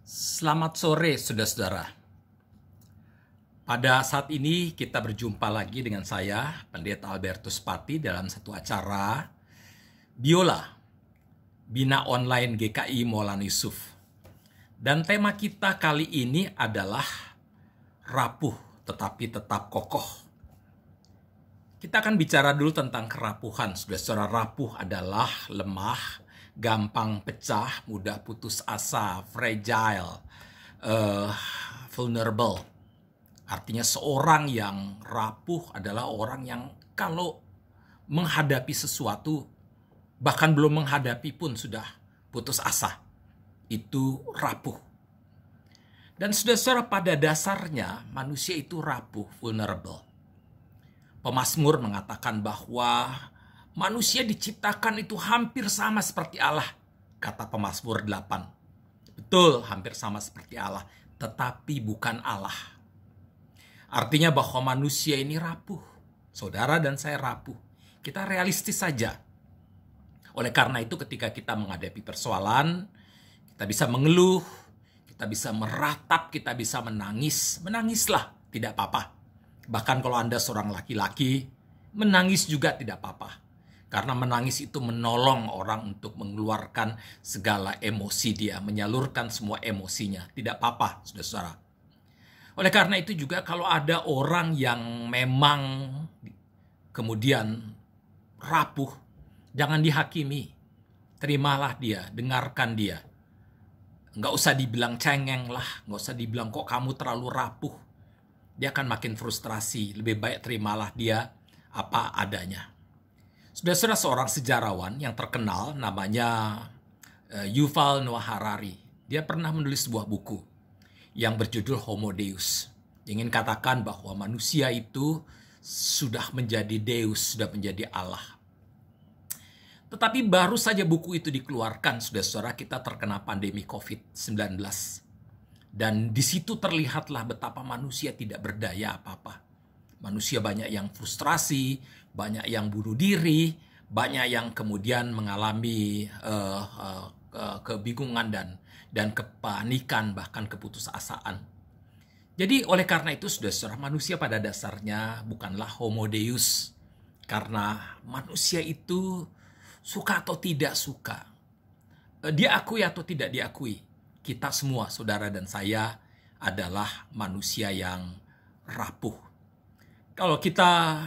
Selamat sore, saudara-saudara. Pada saat ini kita berjumpa lagi dengan saya, Pendeta Albertus Pati, dalam satu acara Biola, Bina Online GKI Maulana Yusuf. Dan tema kita kali ini adalah rapuh tetapi tetap kokoh. Kita akan bicara dulu tentang kerapuhan. Saudara-saudara, rapuh adalah lemah, gampang pecah, mudah putus asa, fragile, vulnerable. Artinya seorang yang rapuh adalah orang yang kalau menghadapi sesuatu, bahkan belum menghadapi pun sudah putus asa. Itu rapuh. Dan saudara-saudara, pada dasarnya manusia itu rapuh, vulnerable. Pemazmur mengatakan bahwa manusia diciptakan itu hampir sama seperti Allah, kata Pemazmur 8. Betul, hampir sama seperti Allah, tetapi bukan Allah. Artinya bahwa manusia ini rapuh. Saudara dan saya rapuh. Kita realistis saja. Oleh karena itu ketika kita menghadapi persoalan, kita bisa mengeluh, kita bisa meratap, kita bisa menangis. Menangislah, tidak apa-apa. Bahkan kalau Anda seorang laki-laki, menangis juga tidak apa-apa. Karena menangis itu menolong orang untuk mengeluarkan segala emosi dia, menyalurkan semua emosinya. Tidak apa-apa, saudara-saudara. Oleh karena itu juga kalau ada orang yang memang kemudian rapuh, jangan dihakimi. Terimalah dia, dengarkan dia. Nggak usah dibilang cengeng lah, nggak usah dibilang kok kamu terlalu rapuh. Dia akan makin frustrasi. Lebih baik terimalah dia apa adanya. Saudara-saudara, seorang sejarawan yang terkenal namanya Yuval Noah Harari. Dia pernah menulis sebuah buku yang berjudul Homo Deus. Ingin katakan bahwa manusia itu sudah menjadi Deus, sudah menjadi Allah. Tetapi baru saja buku itu dikeluarkan, saudara-saudara, kita terkena pandemi COVID-19. Dan di situ terlihatlah betapa manusia tidak berdaya apa-apa. Manusia banyak yang frustrasi, banyak yang bunuh diri, banyak yang kemudian mengalami kebingungan dan kepanikan, bahkan keputusasaan. Jadi oleh karena itu, saudara-saudara, manusia pada dasarnya bukanlah homo deus. Karena manusia itu suka atau tidak suka, diakui atau tidak diakui, kita semua, saudara dan saya, adalah manusia yang rapuh. Kalau kita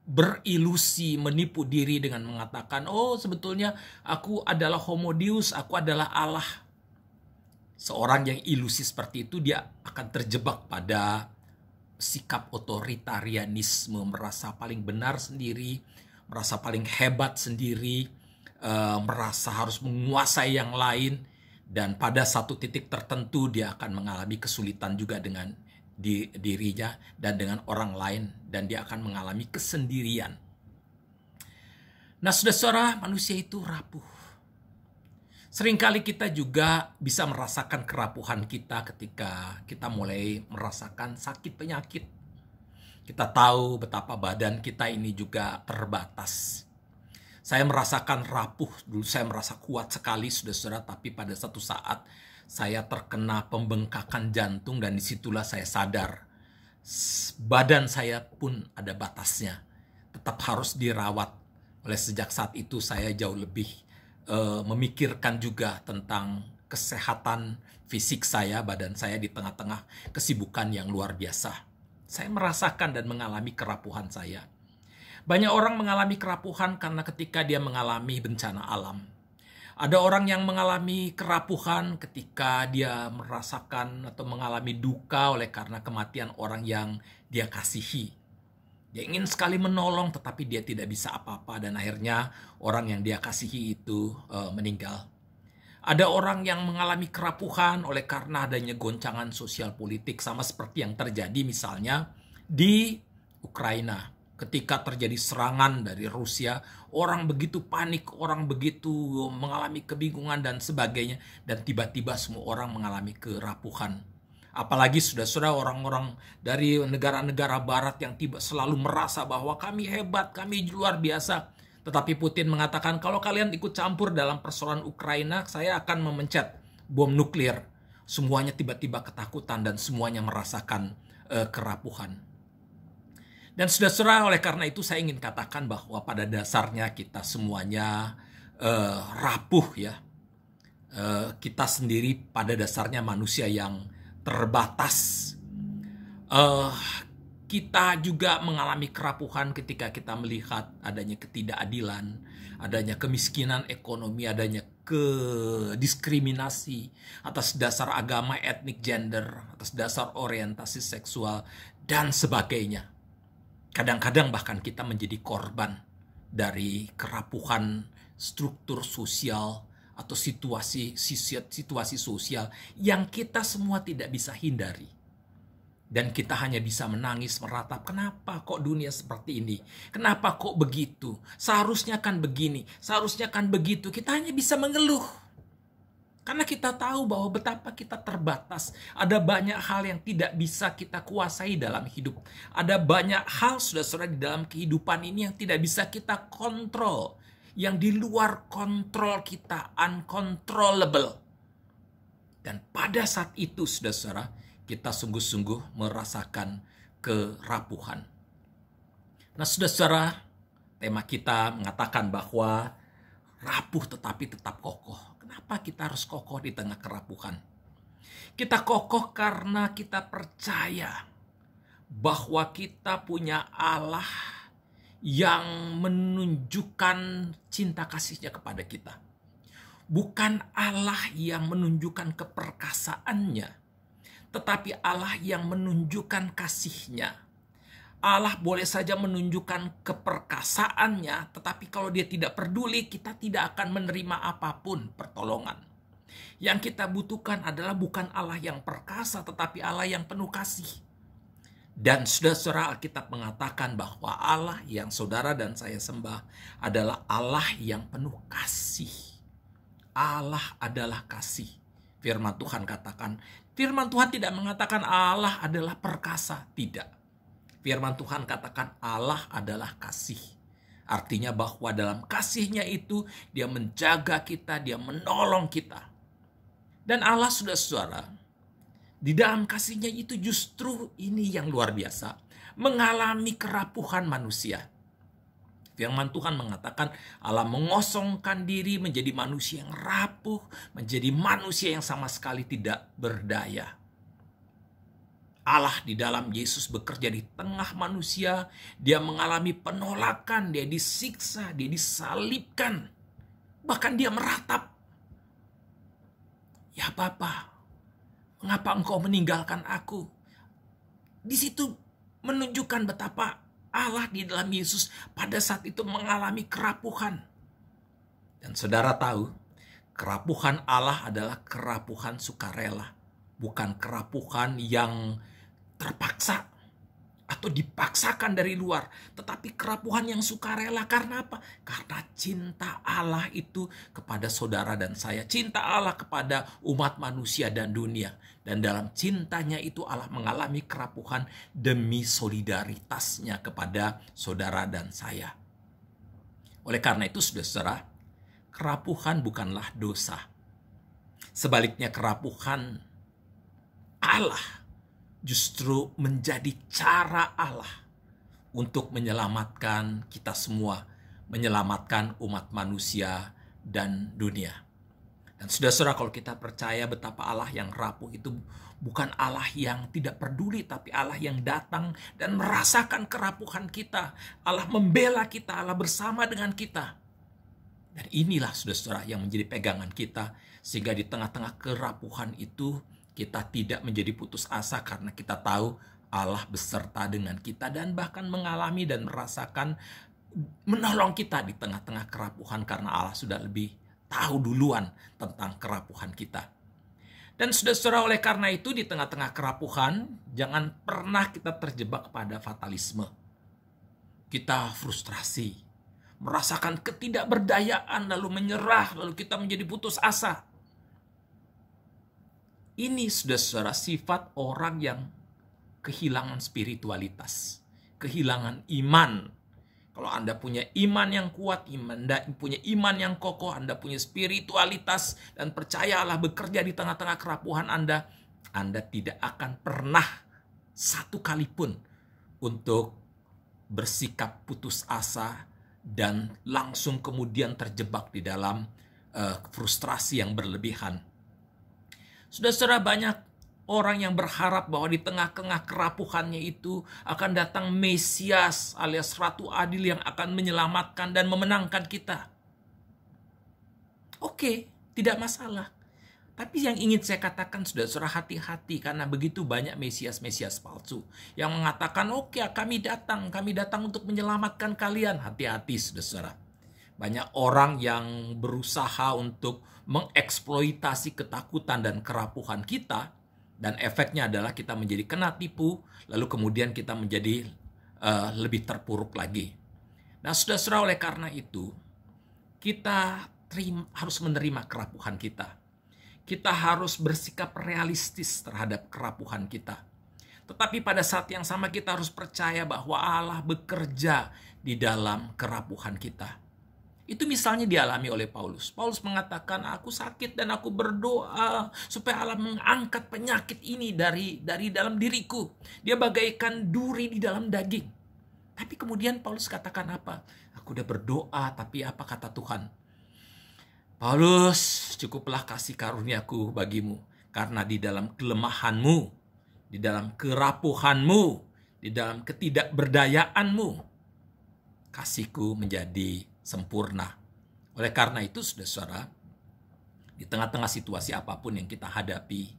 berilusi, menipu diri dengan mengatakan, oh sebetulnya aku adalah homo deus, aku adalah Allah. Seorang yang ilusi seperti itu, dia akan terjebak pada sikap otoritarianisme, merasa paling benar sendiri, merasa paling hebat sendiri, merasa harus menguasai yang lain, dan pada satu titik tertentu dia akan mengalami kesulitan juga dengan dirinya dan dengan orang lain, dan dia akan mengalami kesendirian. Nah, saudara-saudara, manusia itu rapuh. Seringkali kita juga bisa merasakan kerapuhan kita ketika kita mulai merasakan sakit penyakit. Kita tahu betapa badan kita ini juga terbatas. Saya merasakan rapuh, dulu saya merasa kuat sekali, saudara-saudara, tapi pada satu saat saya terkena pembengkakan jantung, dan disitulah saya sadar badan saya pun ada batasnya, tetap harus dirawat. Oleh sejak saat itu saya jauh lebih memikirkan juga tentang kesehatan fisik saya, badan saya di tengah-tengah kesibukan yang luar biasa. Saya merasakan dan mengalami kerapuhan saya. Banyak orang mengalami kerapuhan karena ketika dia mengalami bencana alam. Ada orang yang mengalami kerapuhan ketika dia merasakan atau mengalami duka oleh karena kematian orang yang dia kasihi. Dia ingin sekali menolong tetapi dia tidak bisa apa-apa, dan akhirnya orang yang dia kasihi itu meninggal. Ada orang yang mengalami kerapuhan oleh karena adanya goncangan sosial politik, sama seperti yang terjadi misalnya di Ukraina. Ketika terjadi serangan dari Rusia, orang begitu panik, orang begitu mengalami kebingungan dan sebagainya, dan tiba-tiba semua orang mengalami kerapuhan. Apalagi saudara-saudara, orang-orang dari negara-negara barat yang selalu merasa bahwa kami hebat, kami luar biasa. Tetapi Putin mengatakan, kalau kalian ikut campur dalam persoalan Ukraina, saya akan memencet bom nuklir. Semuanya tiba-tiba ketakutan dan semuanya merasakan kerapuhan. Dan saudara-saudara, oleh karena itu saya ingin katakan bahwa pada dasarnya kita semuanya rapuh ya. Kita sendiri pada dasarnya manusia yang terbatas. Kita juga mengalami kerapuhan ketika kita melihat adanya ketidakadilan, adanya kemiskinan ekonomi, adanya diskriminasi atas dasar agama, etnik, gender, atas dasar orientasi seksual, dan sebagainya. Kadang-kadang bahkan kita menjadi korban dari kerapuhan struktur sosial atau situasi sosial yang kita semua tidak bisa hindari. Dan kita hanya bisa menangis, meratap, kenapa kok dunia seperti ini? Kenapa kok begitu? Seharusnya kan begini, seharusnya kan begitu. Kita hanya bisa mengeluh. Karena kita tahu bahwa betapa kita terbatas. Ada banyak hal yang tidak bisa kita kuasai dalam hidup. Ada banyak hal, saudara-saudara, di dalam kehidupan ini yang tidak bisa kita kontrol. Yang di luar kontrol kita, uncontrollable. Dan pada saat itu, saudara-saudara, kita sungguh-sungguh merasakan kerapuhan. Nah, saudara-saudara, tema kita mengatakan bahwa rapuh tetapi tetap kokoh. Kenapa kita harus kokoh di tengah kerapuhan? Kita kokoh karena kita percaya bahwa kita punya Allah yang menunjukkan cinta kasihnya kepada kita. Bukan Allah yang menunjukkan keperkasaannya, tetapi Allah yang menunjukkan kasihnya. Allah boleh saja menunjukkan keperkasaannya, tetapi kalau dia tidak peduli, kita tidak akan menerima apapun pertolongan. Yang kita butuhkan adalah bukan Allah yang perkasa, tetapi Allah yang penuh kasih. Dan saudara-saudara, Alkitab mengatakan bahwa Allah yang saudara dan saya sembah adalah Allah yang penuh kasih. Allah adalah kasih. Firman Tuhan katakan, Firman Tuhan tidak mengatakan Allah adalah perkasa, tidak. Firman Tuhan katakan Allah adalah kasih. Artinya bahwa dalam kasihnya itu dia menjaga kita, dia menolong kita. Dan Allah, saudara-saudara, di dalam kasihnya itu justru ini yang luar biasa, mengalami kerapuhan manusia. Firman Tuhan mengatakan Allah mengosongkan diri menjadi manusia yang rapuh, menjadi manusia yang sama sekali tidak berdaya. Allah di dalam Yesus bekerja di tengah manusia, dia mengalami penolakan, dia disiksa, dia disalibkan, bahkan dia meratap. Ya Bapa, mengapa engkau meninggalkan aku? Di situ menunjukkan betapa Allah di dalam Yesus pada saat itu mengalami kerapuhan. Dan saudara tahu, kerapuhan Allah adalah kerapuhan sukarela. Bukan kerapuhan yang terpaksa atau dipaksakan dari luar. Tetapi kerapuhan yang sukarela. Karena apa? Karena cinta Allah itu kepada saudara dan saya. Cinta Allah kepada umat manusia dan dunia. Dan dalam cintanya itu Allah mengalami kerapuhan demi solidaritasnya kepada saudara dan saya. Oleh karena itu, saudara, kerapuhan bukanlah dosa. Sebaliknya, kerapuhan Allah justru menjadi cara Allah untuk menyelamatkan kita semua, menyelamatkan umat manusia dan dunia. Dan saudara-saudara, kalau kita percaya betapa Allah yang rapuh itu bukan Allah yang tidak peduli, tapi Allah yang datang dan merasakan kerapuhan kita. Allah membela kita, Allah bersama dengan kita. Dan inilah saudara-saudara yang menjadi pegangan kita, sehingga di tengah-tengah kerapuhan itu kita tidak menjadi putus asa karena kita tahu Allah beserta dengan kita dan bahkan mengalami dan merasakan menolong kita di tengah-tengah kerapuhan karena Allah sudah lebih tahu duluan tentang kerapuhan kita. Dan saudara-saudara, oleh karena itu di tengah-tengah kerapuhan jangan pernah kita terjebak pada fatalisme. Kita frustrasi, merasakan ketidakberdayaan, lalu menyerah, lalu kita menjadi putus asa. Ini saudara-saudara sifat orang yang kehilangan spiritualitas, kehilangan iman, Kalau Anda punya iman yang kuat, Anda punya iman yang kokoh, Anda punya spiritualitas dan percaya Allah bekerja di tengah-tengah kerapuhan Anda tidak akan pernah satu kali pun untuk bersikap putus asa dan langsung kemudian terjebak di dalam frustrasi yang berlebihan. Saudara-saudara, banyak orang yang berharap bahwa di tengah-tengah kerapuhannya itu akan datang Mesias alias Ratu Adil yang akan menyelamatkan dan memenangkan kita. Oke, tidak masalah. Tapi yang ingin saya katakan, saudara-saudara, hati-hati karena begitu banyak Mesias-Mesias palsu yang mengatakan, oke, kami datang untuk menyelamatkan kalian. Hati-hati, saudara-saudara. Banyak orang yang berusaha untuk mengeksploitasi ketakutan dan kerapuhan kita, dan efeknya adalah kita menjadi kena tipu, lalu kemudian kita menjadi lebih terpuruk lagi. Nah, saudara-saudara, oleh karena itu, kita harus menerima kerapuhan kita. Kita harus bersikap realistis terhadap kerapuhan kita. Tetapi pada saat yang sama kita harus percaya bahwa Allah bekerja di dalam kerapuhan kita. Itu misalnya dialami oleh Paulus. Paulus mengatakan, aku sakit dan aku berdoa supaya Allah mengangkat penyakit ini dari dalam diriku. Dia bagaikan duri di dalam daging. Tapi kemudian Paulus katakan apa? Aku udah berdoa, tapi apa kata Tuhan? Paulus, cukuplah kasih karuniaku bagimu. Karena di dalam kelemahanmu, di dalam kerapuhanmu, di dalam ketidakberdayaanmu, kasihku menjadi sempurna. Oleh karena itu, saudara-saudara, di tengah-tengah situasi apapun yang kita hadapi,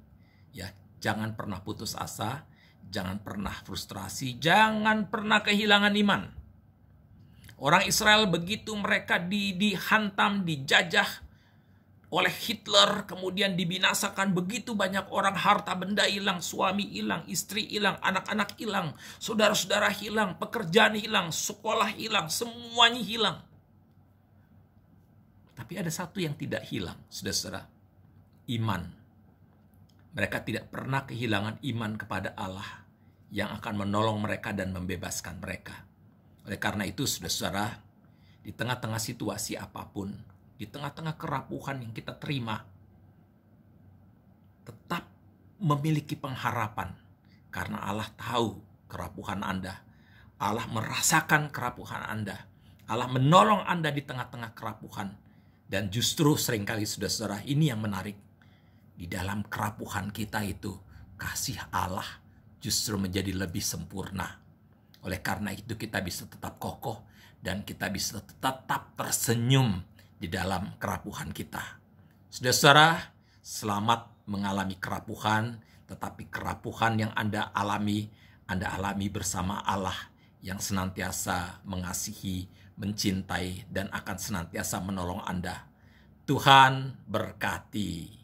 ya, jangan pernah putus asa, jangan pernah frustrasi, jangan pernah kehilangan iman. Orang Israel begitu mereka dihantam, dijajah oleh Hitler, kemudian dibinasakan, begitu banyak orang, harta benda hilang, suami hilang, istri hilang, anak-anak hilang, saudara-saudara hilang, pekerjaan hilang, sekolah hilang, semuanya hilang. Tapi ada satu yang tidak hilang, saudara-saudara, iman. Mereka tidak pernah kehilangan iman kepada Allah yang akan menolong mereka dan membebaskan mereka. Oleh karena itu, saudara-saudara, di tengah-tengah situasi apapun, di tengah-tengah kerapuhan yang kita terima, tetap memiliki pengharapan. Karena Allah tahu kerapuhan Anda. Allah merasakan kerapuhan Anda. Allah menolong Anda di tengah-tengah kerapuhan. Dan justru seringkali, saudara-saudara, ini yang menarik. Di dalam kerapuhan kita itu, kasih Allah justru menjadi lebih sempurna. Oleh karena itu kita bisa tetap kokoh dan kita bisa tetap tersenyum di dalam kerapuhan kita. Saudara-saudara, selamat mengalami kerapuhan, tetapi kerapuhan yang Anda alami bersama Allah yang senantiasa mengasihi, mencintai, dan akan senantiasa menolong Anda. Tuhan berkati.